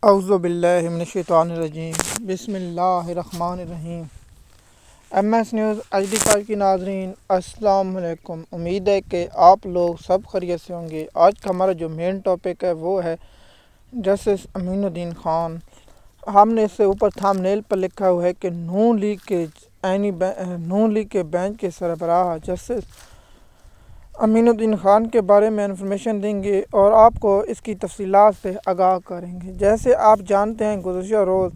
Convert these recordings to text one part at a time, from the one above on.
اعوذ باللہ من الشیطان الرجیم، بسم اللہ الرحمن الرحیم۔ ایم ایس نیوز ایچ ڈی 5 کی ناظرین السلام علیکم۔ امید ہے کہ آپ لوگ سب خیریت سے ہوں گے۔ آج کا ہمارا جو مین ٹاپک ہے وہ ہے جسٹس امین الدین خان۔ ہم نے اس سے اوپر تھام نیل پر لکھا ہوا ہے کہ نون لیگ کے بینچ کے سربراہ جسٹس امین الدین خان کے بارے میں انفارمیشن دیں گے اور آپ کو اس کی تفصیلات سے آگاہ کریں گے۔ جیسے آپ جانتے ہیں گزشتہ روز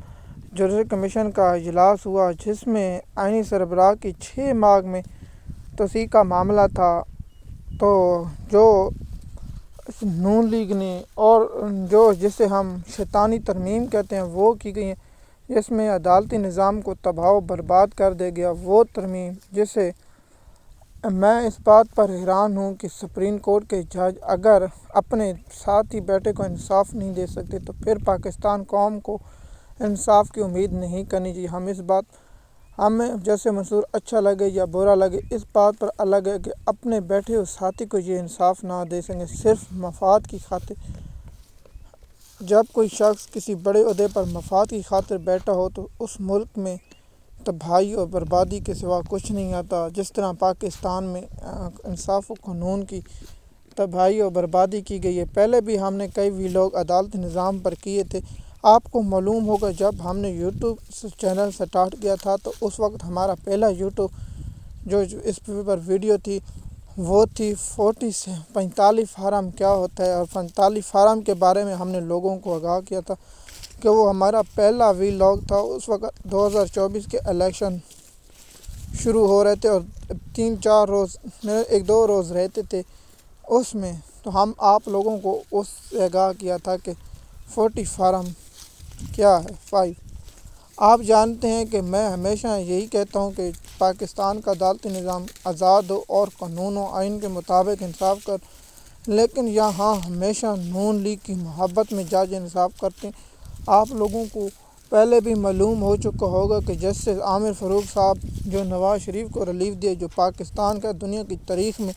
جوڈیشل کمیشن کا اجلاس ہوا جس میں آئینی سربراہ کی 6 ماہ میں توسیع کا معاملہ تھا، تو جو نون لیگ نے اور جسے ہم شیطانی ترمیم کہتے ہیں وہ کی گئی ہیں، جس میں عدالتی نظام کو تباہ و برباد کر دیا گیا۔ وہ ترمیم جسے میں اس بات پر حیران ہوں کہ سپریم کورٹ کے جج اگر اپنے ساتھی بیٹے کو انصاف نہیں دے سکتے تو پھر پاکستان قوم کو انصاف کی امید نہیں کرنی چاہیے۔ ہمیں جیسے منصور اچھا لگے یا برا لگے، اس بات پر الگ ہے کہ اپنے بیٹھے ہوئے ساتھی کو یہ انصاف نہ دے سکیں صرف مفاد کی خاطر۔ جب کوئی شخص کسی بڑے عہدے پر مفاد کی خاطر بیٹھا ہو تو اس ملک میں تباہی اور بربادی کے سوا کچھ نہیں آتا۔ جس طرح پاکستان میں انصاف و قانون کی تباہی اور بربادی کی گئی ہے، پہلے بھی ہم نے کئی ویلاگ عدالتی نظام پر کیے تھے۔ آپ کو معلوم ہوگا جب ہم نے یوٹیوب چینل سٹارٹ کیا تھا تو اس وقت ہمارا پہلا یوٹیوب جو اس پر ویڈیو تھی وہ تھی 45 فارم کیا ہوتا ہے، اور 45 فارم کے بارے میں ہم نے لوگوں کو آگاہ کیا تھا کہ وہ ہمارا پہلا ویلاگ تھا۔ اس وقت 2024 کے الیکشن شروع ہو رہے تھے اور 3-4 روز 1-2 روز رہتے تھے اس میں، تو ہم آپ لوگوں کو اس سے آگاہ کیا تھا کہ 40 فارم کیا ہے 5۔ آپ جانتے ہیں کہ میں ہمیشہ یہی کہتا ہوں کہ پاکستان کا عدالتی نظام آزاد ہو اور قانون و آئین کے مطابق انصاف کر، لیکن یہاں ہمیشہ نون لیگ کی محبت میں جج انصاف کرتے ہیں۔ آپ لوگوں کو پہلے بھی معلوم ہو چکا ہوگا کہ جسٹس عامر فاروق صاحب جو نواز شریف کو ریلیف دیے، جو پاکستان کا دنیا کی تاریخ میں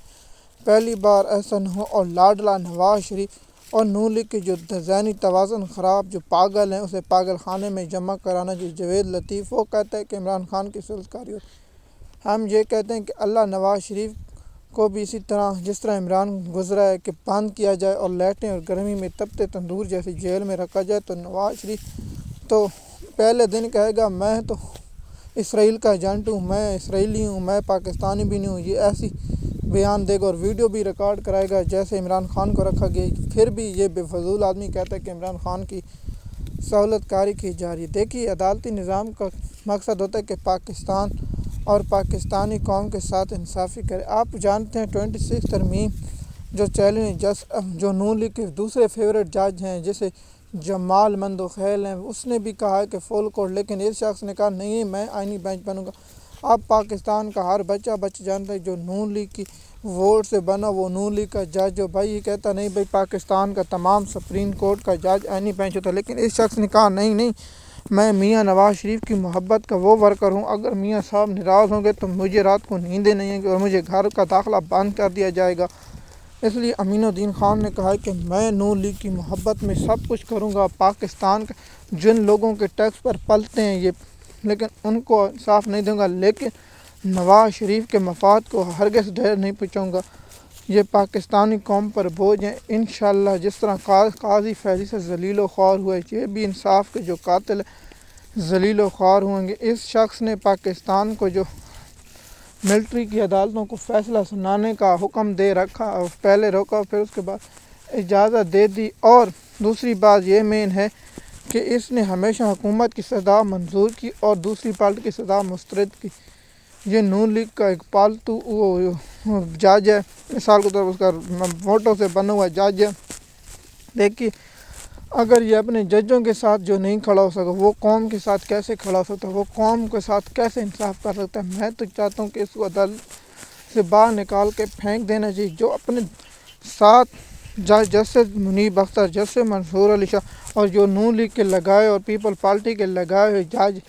پہلی بار ایسا نہ ہو، اور لاڈلا نواز شریف اور نون لیگ کے جو ذہنی توازن خراب جو پاگل ہیں اسے پاگل خانے میں جمع کرانا، جو جوید لطیف وہ کہتا ہے کہ عمران خان کی سلطکاری ہوتی، ہم یہ کہتے ہیں کہ اللہ نواز شریف کو بھی اسی طرح جس طرح عمران گزرا ہے کہ بند کیا جائے اور لیٹیں اور گرمی میں تپتے تندور جیسی جیل میں رکھا جائے، تو نواز شریف تو پہلے دن کہے گا میں تو اسرائیل کا ایجنٹ ہوں، میں اسرائیلی ہوں، میں پاکستانی بھی نہیں ہوں، یہ ایسی بیان دے گا اور ویڈیو بھی ریکارڈ کرائے گا جیسے عمران خان کو رکھا گیا۔ پھر بھی یہ بے فضول آدمی کہتا ہے کہ عمران خان کی سہولت کاری کی جا رہی ہے۔ دیکھیے عدالتی نظام کا مقصد ہوتا ہے کہ پاکستان اور پاکستانی قوم کے ساتھ انصافی کرے۔ آپ جانتے ہیں 26 ترمیم جو چیلنج جو نون لیگ کے دوسرے فیوریٹ جج ہیں جیسے جمال مندوخیل ہیں، اس نے بھی کہا ہے کہ فل کورٹ، لیکن اس شخص نے کہا نہیں میں آئینی بینچ بنوں گا۔ اب پاکستان کا ہر بچہ جانتا ہے جو نون لیگ کی ووٹ سے بنا وہ نون لیگ کا جج جو بھائی یہ کہتا نہیں بھائی پاکستان کا تمام سپریم کورٹ کا جج آئینی بینچ ہوتا ہے، لیکن اس شخص نے کہا نہیں میں میاں نواز شریف کی محبت کا وہ ورکر ہوں، اگر میاں صاحب ناراض ہوں گے تو مجھے رات کو نیندیں نہیں آئیں گی اور مجھے گھر کا داخلہ بند کر دیا جائے گا۔ اس لیے امین الدین خان نے کہا کہ میں نون لیگ کی محبت میں سب کچھ کروں گا، پاکستان کے جن لوگوں کے ٹیکس پر پلتے ہیں یہ، لیکن ان کو انصاف نہیں دوں گا، لیکن نواز شریف کے مفاد کو ہرگز ڈھیر نہیں پہنچاؤں گا۔ یہ پاکستانی قوم پر بوجھ ہیں۔ انشاءاللہ جس طرح قاضی فیضی سے ذلیل و خوار ہوئے، یہ بھی انصاف کے جو قاتل ذلیل و خوار ہوئیں گے۔ اس شخص نے پاکستان کو جو ملٹری کی عدالتوں کو فیصلہ سنانے کا حکم دے رکھا، پہلے روکا پھر اس کے بعد اجازت دے دی، اور دوسری بات یہ مین ہے کہ اس نے ہمیشہ حکومت کی سزا منظور کی اور دوسری پارٹی کی سزا مسترد کی۔ یہ نون لیگ کا ایک پالتو جج ہے، مثال کے طور پر اس کا ووٹوں سے بنا ہوا جج ہے۔ دیکھیے اگر یہ اپنے ججوں کے ساتھ جو نہیں کھڑا ہو سکا وہ قوم کے ساتھ کیسے کھڑا ہو سکتا ہے، وہ قوم کے ساتھ کیسے انصاف کر سکتا ہے۔ میں تو چاہتا ہوں کہ اس کو عدالت سے باہر نکال کے پھینک دینا چاہیے۔ جو اپنے ساتھ جسٹس منیب اختر، جسٹس منصور علی شاہ اور جو نون لیگ کے لگائے اور پیپل پارٹی کے لگائے ہوئے جج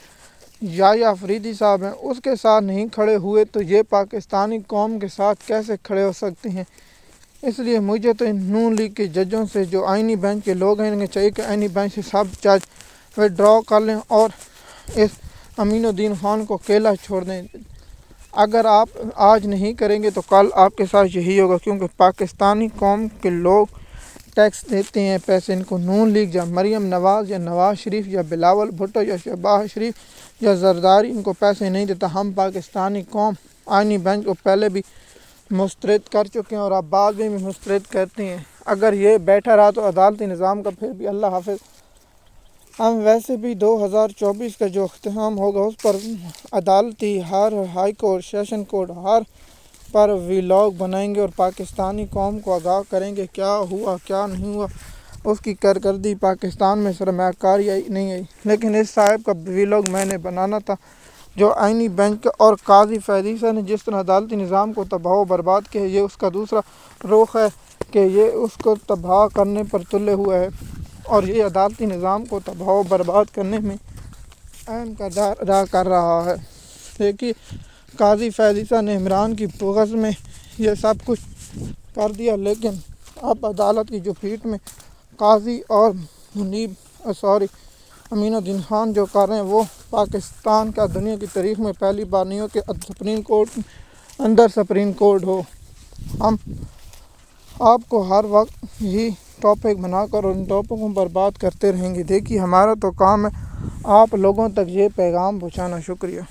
یحییٰ افریدی صاحب ہیں اس کے ساتھ نہیں کھڑے ہوئے تو یہ پاکستانی قوم کے ساتھ کیسے کھڑے ہو سکتے ہیں۔ اس لیے مجھے تو ان نون لیگ کے ججوں سے جو آئینی بینچ کے لوگ ہیں انہیں چاہیے کہ آئینی بینچ سے سب جج وڈرا کر لیں اور اس امین الدین خان کو اکیلا چھوڑ دیں۔ اگر آپ آج نہیں کریں گے تو کل آپ کے ساتھ یہی ہوگا، کیونکہ پاکستانی قوم کے لوگ ٹیکس دیتے ہیں پیسے ان کو نون لیگ یا مریم نواز یا نواز شریف یا بلاول بھٹو یا شہباز شریف یا زرداری ان کو پیسے نہیں دیتا۔ ہم پاکستانی قوم آئینی بینچ کو پہلے بھی مسترد کر چکے ہیں اور اب بعد میں بھی مسترد کرتے ہیں۔ اگر یہ بیٹھا رہا تو عدالتی نظام کا پھر بھی اللہ حافظ۔ ہم ویسے بھی 2024 کا جو اختتام ہوگا اس پر عدالتی ہر ہائی کورٹ سیشن کورٹ ہر پر ویلاگ بنائیں گے اور پاکستانی قوم کو آگاہ کریں گے کیا ہوا کیا نہیں ہوا، اس کی کارکردگی پاکستان میں سرمایہ کاری آئی نہیں آئی۔ لیکن اس صاحب کا ویلاگ میں نے بنانا تھا جو آئینی بینچ اور قاضی فیض عیسیٰ نے جس طرح عدالتی نظام کو تباہ و برباد کیا ہے، یہ اس کا دوسرا رخ ہے کہ یہ اس کو تباہ کرنے پر تلے ہوئے ہے اور یہ عدالتی نظام کو تباہ و برباد کرنے میں اہم کردار ادا کر رہا ہے۔ دیکھیے قاضی فیض عیسیٰ نے عمران کی بغض میں یہ سب کچھ کر دیا، لیکن اب عدالت کی جو پیٹ میں قاضی اور امین الدین خان جو کر رہے ہیں وہ پاکستان کا دنیا کی تاریخ میں پہلی بار نہیں ہو کہ سپریم کورٹ اندر سپریم کورٹ ہو۔ ہم آپ کو ہر وقت یہی ٹاپک بنا کر اور ان ٹاپکوں پر بات کرتے رہیں گے۔ دیکھیے ہمارا تو کام ہے آپ لوگوں تک یہ پیغام پہنچانا۔ شکریہ۔